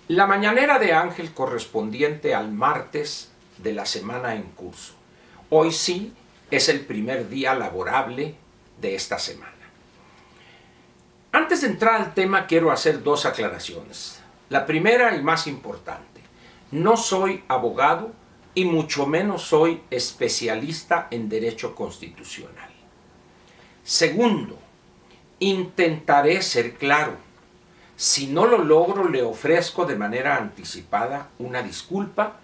La mañanera de Ángel correspondiente al martes de la semana en curso. Hoy sí es el primer día laborable de esta semana. Antes de entrar al tema quiero hacer dos aclaraciones. La primera y más importante, no soy abogado y mucho menos soy especialista en derecho constitucional. Segundo, intentaré ser claro. Si no lo logro, le ofrezco de manera anticipada una disculpa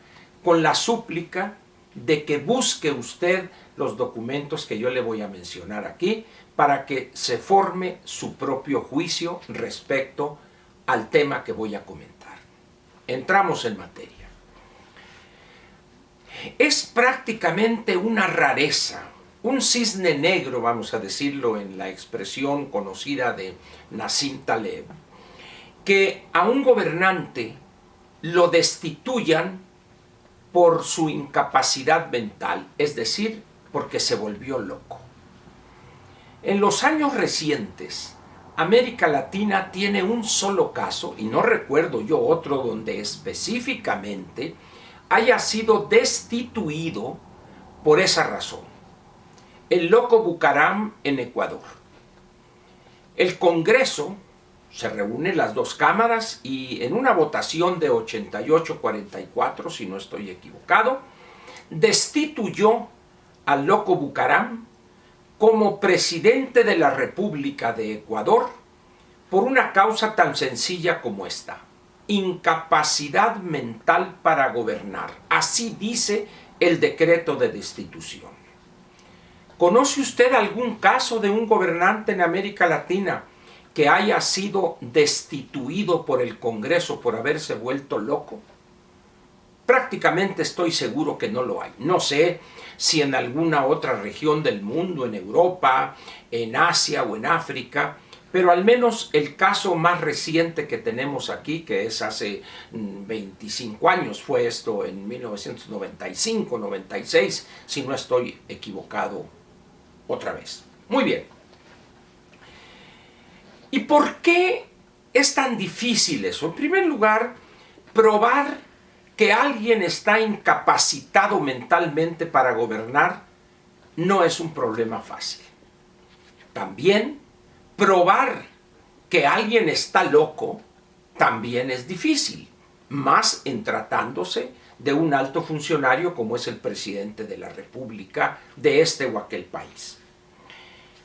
con la súplica de que busque usted los documentos que yo le voy a mencionar aquí para que se forme su propio juicio respecto al tema que voy a comentar. Entramos en materia. Es prácticamente una rareza, un cisne negro, vamos a decirlo en la expresión conocida de Nassim Taleb, que a un gobernante lo destituyan por su incapacidad mental, es decir, porque se volvió loco. En los años recientes, América Latina tiene un solo caso, y no recuerdo yo otro donde específicamente haya sido destituido por esa razón. El loco Bucaram en Ecuador. El Congreso se reúnen las dos cámaras y en una votación de 88-44, si no estoy equivocado, destituyó al loco Bucaram como presidente de la República de Ecuador por una causa tan sencilla como esta: incapacidad mental para gobernar. Así dice el decreto de destitución. ¿Conoce usted algún caso de un gobernante en América Latina que haya sido destituido por el Congreso por haberse vuelto loco? Prácticamente estoy seguro que no lo hay. No sé si en alguna otra región del mundo, en Europa, en Asia o en África, pero al menos el caso más reciente que tenemos aquí, que es hace 25 años, fue esto en 1995-96, si no estoy equivocado otra vez. Muy bien. ¿Y por qué es tan difícil eso? En primer lugar, probar que alguien está incapacitado mentalmente para gobernar no es un problema fácil. También, probar que alguien está loco también es difícil, más en tratándose de un alto funcionario como es el presidente de la República de este o aquel país.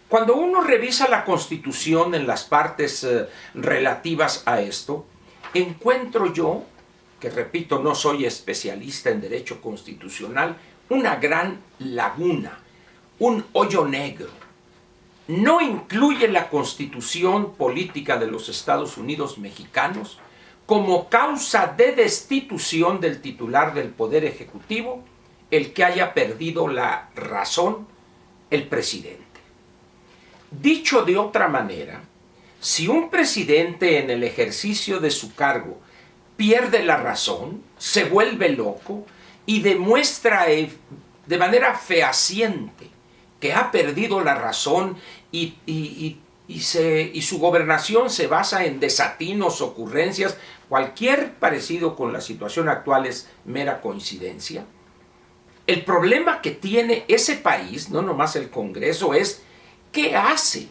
Cuando uno revisa la Constitución en las partes relativas a esto, encuentro yo, que repito, no soy especialista en derecho constitucional, una gran laguna, un hoyo negro. No incluye la Constitución política de los Estados Unidos mexicanos como causa de destitución del titular del Poder Ejecutivo el que haya perdido la razón, el presidente. Dicho de otra manera, si un presidente en el ejercicio de su cargo pierde la razón, se vuelve loco y demuestra de manera fehaciente que ha perdido la razón y su gobernación se basa en desatinos, ocurrencias, cualquier parecido con la situación actual es mera coincidencia. El problema que tiene ese país, no nomás el Congreso, es ¿qué hace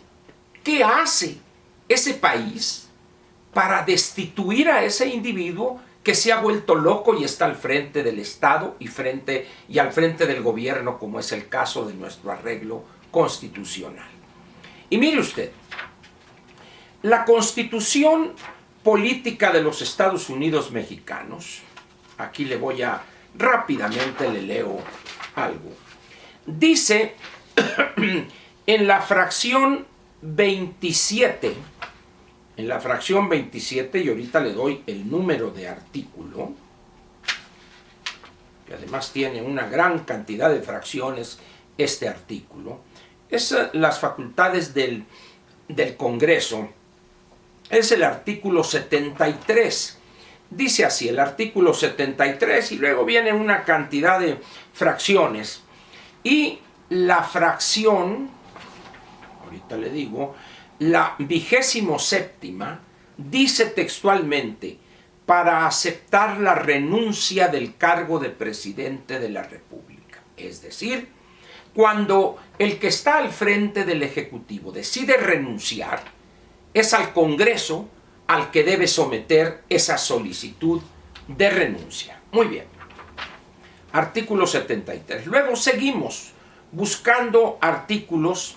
ese país para destituir a ese individuo que se ha vuelto loco y está al frente del Estado y al frente del gobierno, como es el caso de nuestro arreglo constitucional? Y mire usted, la Constitución política de los Estados Unidos mexicanos, aquí rápidamente le leo algo, dice en la fracción 27, y ahorita le doy el número de artículo, que además tiene una gran cantidad de fracciones este artículo, es las facultades del Congreso, es el artículo 73. Dice así, el artículo 73, y luego viene una cantidad de fracciones, y la fracción, ahorita le digo, la 27ª dice textualmente: para aceptar la renuncia del cargo de presidente de la República. Es decir, cuando el que está al frente del Ejecutivo decide renunciar, es al Congreso al que debe someter esa solicitud de renuncia. Muy bien. Artículo 73. Luego seguimos buscando artículos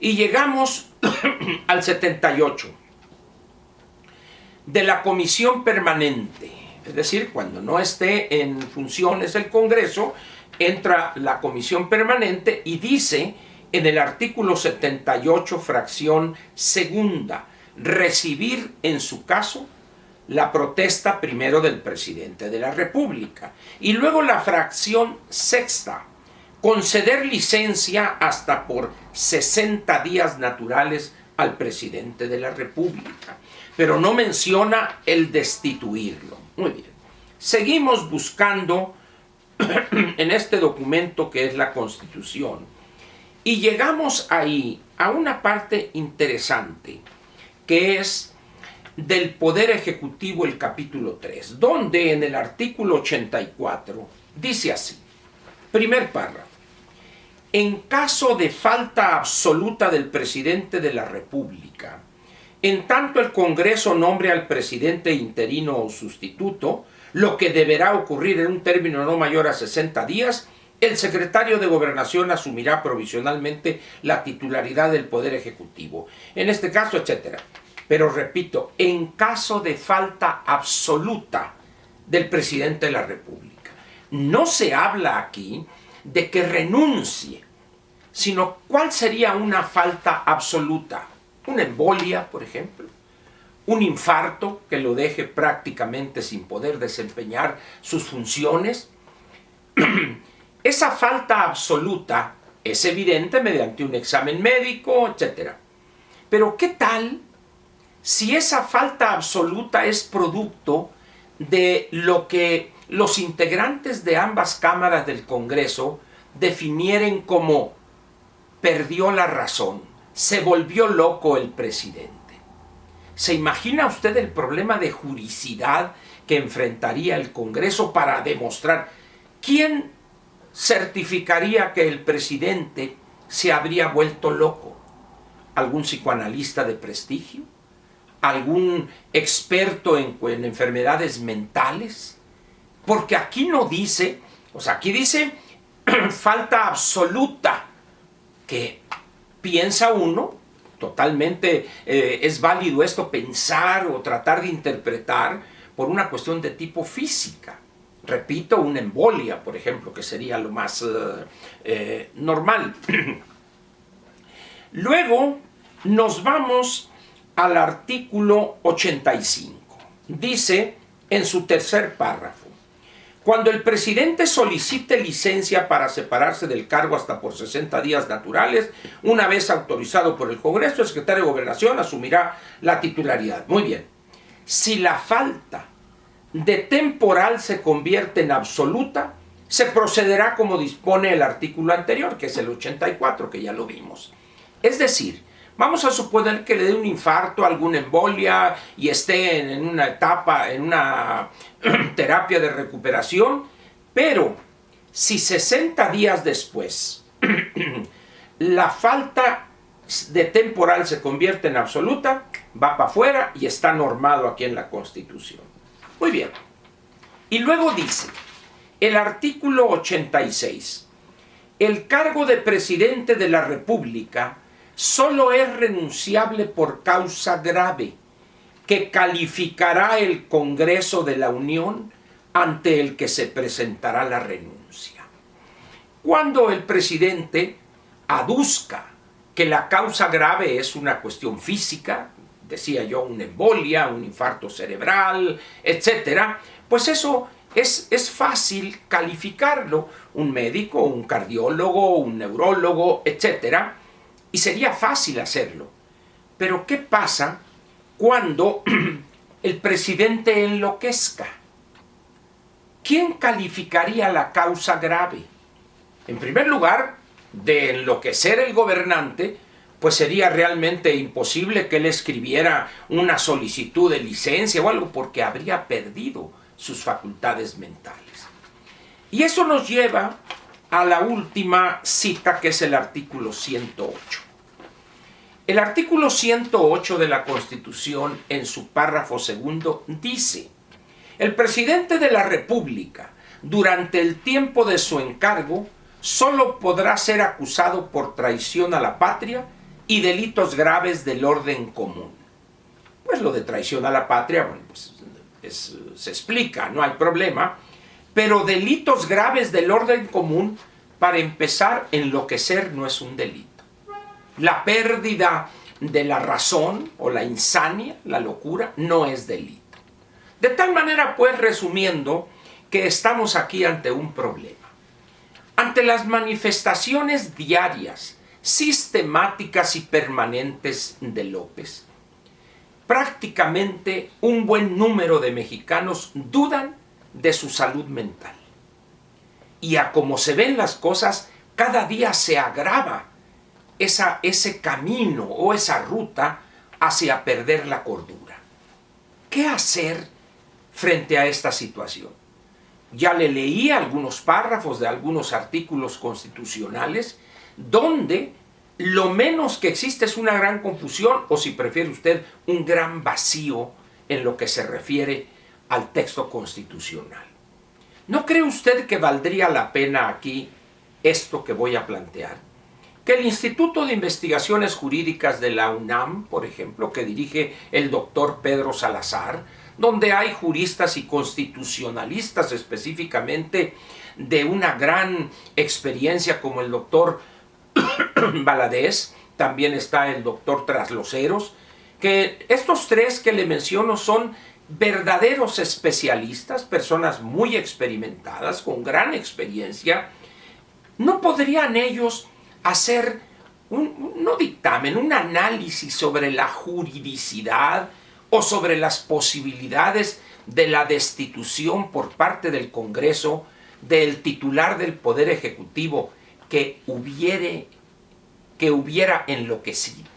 y llegamos al 78. De la comisión permanente, es decir, cuando no esté en funciones el Congreso, entra la comisión permanente y dice en el artículo 78, fracción segunda, recibir en su caso la protesta primero del presidente de la República y luego la fracción sexta, conceder licencia hasta por 60 días naturales al presidente de la República, pero no menciona el destituirlo. Muy bien. Seguimos buscando en este documento que es la Constitución y llegamos ahí a una parte interesante que es del Poder Ejecutivo, el capítulo 3, donde en el artículo 84 dice así, primer párrafo, en caso de falta absoluta del presidente de la República, en tanto el Congreso nombre al presidente interino o sustituto, lo que deberá ocurrir en un término no mayor a 60 días, el secretario de Gobernación asumirá provisionalmente la titularidad del Poder Ejecutivo. En este caso, etcétera. Pero repito, en caso de falta absoluta del presidente de la República. No se habla aquí de que renuncie, sino cuál sería una falta absoluta. Una embolia, por ejemplo, un infarto que lo deje prácticamente sin poder desempeñar sus funciones. Esa falta absoluta es evidente mediante un examen médico, etc. Pero ¿qué tal si esa falta absoluta es producto de lo que los integrantes de ambas cámaras del Congreso definieren como perdió la razón, se volvió loco el presidente? ¿Se imagina usted el problema de juridicidad que enfrentaría el Congreso para demostrar quién certificaría que el presidente se habría vuelto loco? ¿Algún psicoanalista de prestigio? ¿Algún experto en enfermedades mentales? Porque aquí no dice, o sea, aquí dice falta absoluta, que piensa uno, totalmente es válido esto, pensar o tratar de interpretar por una cuestión de tipo física. Repito, una embolia, por ejemplo, que sería lo más normal. Luego nos vamos al artículo 85. Dice en su tercer párrafo, cuando el presidente solicite licencia para separarse del cargo hasta por 60 días naturales, una vez autorizado por el Congreso, el secretario de Gobernación asumirá la titularidad. Muy bien. Si la falta de temporal se convierte en absoluta, se procederá como dispone el artículo anterior, que es el 84, que ya lo vimos. Es decir, vamos a suponer que le dé un infarto, alguna embolia y esté en una etapa, en una terapia de recuperación, pero si 60 días después la falta de temporal se convierte en absoluta, va para afuera y está normado aquí en la Constitución. Muy bien. Y luego dice, el artículo 86, el cargo de presidente de la República solo es renunciable por causa grave, que calificará el Congreso de la Unión ante el que se presentará la renuncia. Cuando el presidente aduzca que la causa grave es una cuestión física, decía yo, una embolia, un infarto cerebral, etc., pues eso es fácil calificarlo, un médico, un cardiólogo, un neurólogo, etc., y sería fácil hacerlo. Pero ¿qué pasa cuando el presidente enloquezca? ¿Quién calificaría la causa grave? En primer lugar, de enloquecer el gobernante, pues sería realmente imposible que él escribiera una solicitud de licencia o algo, porque habría perdido sus facultades mentales. Y eso nos lleva a la última cita, que es el artículo 108. El artículo 108 de la Constitución, en su párrafo segundo, dice: el presidente de la República, durante el tiempo de su encargo, solo podrá ser acusado por traición a la patria y delitos graves del orden común. Pues lo de traición a la patria, bueno, pues se explica, no hay problema, pero delitos graves del orden común, para empezar, enloquecer no es un delito. La pérdida de la razón o la insania, la locura, no es delito. De tal manera, pues, resumiendo, que estamos aquí ante un problema. Ante las manifestaciones diarias, sistemáticas y permanentes de López, prácticamente un buen número de mexicanos dudan de su salud mental. Y a como se ven las cosas, cada día se agrava ese camino o esa ruta hacia perder la cordura. ¿Qué hacer frente a esta situación? Ya le leí algunos párrafos de algunos artículos constitucionales donde lo menos que existe es una gran confusión, o si prefiere usted, un gran vacío en lo que se refiere al texto constitucional. ¿No cree usted que valdría la pena aquí esto que voy a plantear? Que el Instituto de Investigaciones Jurídicas de la UNAM, por ejemplo, que dirige el doctor Pedro Salazar, donde hay juristas y constitucionalistas específicamente de una gran experiencia, como el doctor Valadez, también está el doctor Trasloceros, que estos tres que le menciono son verdaderos especialistas, personas muy experimentadas, con gran experiencia. ¿No podrían ellos hacer no dictamen, un análisis sobre la juridicidad o sobre las posibilidades de la destitución por parte del Congreso del titular del Poder Ejecutivo que hubiera enloquecido?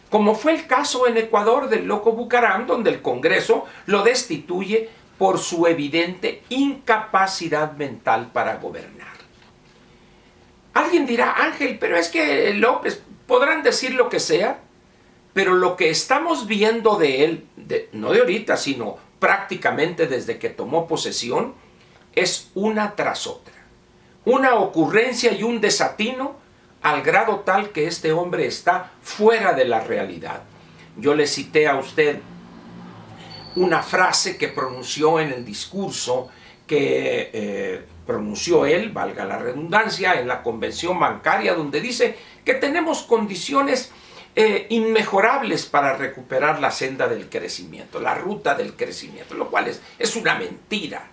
Como fue el caso en Ecuador del loco Bucaram, donde el Congreso lo destituye por su evidente incapacidad mental para gobernar. Alguien dirá: Ángel, pero es que López, podrán decir lo que sea, pero lo que estamos viendo de él, no de ahorita, sino prácticamente desde que tomó posesión, es una tras otra. Una ocurrencia y un desatino al grado tal que este hombre está fuera de la realidad. Yo le cité a usted una frase que pronunció en el discurso que pronunció él, valga la redundancia, en la convención bancaria, donde dice que tenemos condiciones inmejorables para recuperar la senda del crecimiento, la ruta del crecimiento, lo cual es una mentira.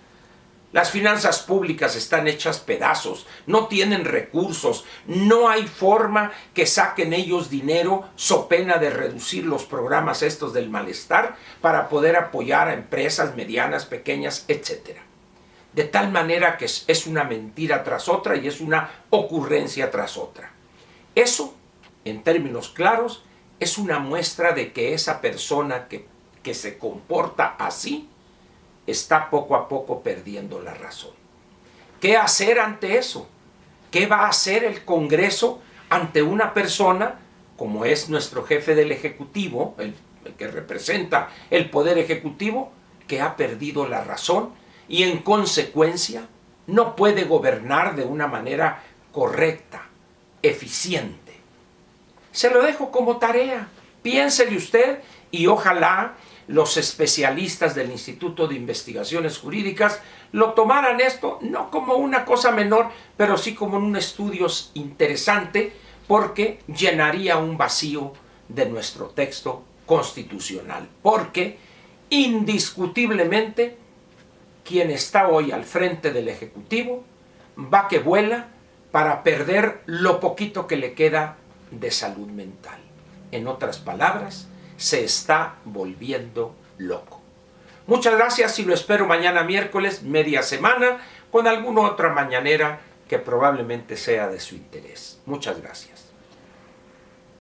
Las finanzas públicas están hechas pedazos, no tienen recursos, no hay forma que saquen ellos dinero so pena de reducir los programas estos del malestar para poder apoyar a empresas medianas, pequeñas, etc. De tal manera que es una mentira tras otra y es una ocurrencia tras otra. Eso, en términos claros, es una muestra de que esa persona que se comporta así está poco a poco perdiendo la razón. ¿Qué hacer ante eso? ¿Qué va a hacer el Congreso ante una persona como es nuestro jefe del Ejecutivo, el que representa el Poder Ejecutivo, que ha perdido la razón y en consecuencia no puede gobernar de una manera correcta, eficiente? Se lo dejo como tarea. Piénsele usted y ojalá los especialistas del Instituto de Investigaciones Jurídicas lo tomaran esto no como una cosa menor, pero sí como un estudio interesante, porque llenaría un vacío de nuestro texto constitucional. Porque indiscutiblemente quien está hoy al frente del Ejecutivo va que vuela para perder lo poquito que le queda de salud mental. En otras palabras, se está volviendo loco. Muchas gracias y lo espero mañana miércoles, media semana, con alguna otra mañanera que probablemente sea de su interés. Muchas gracias.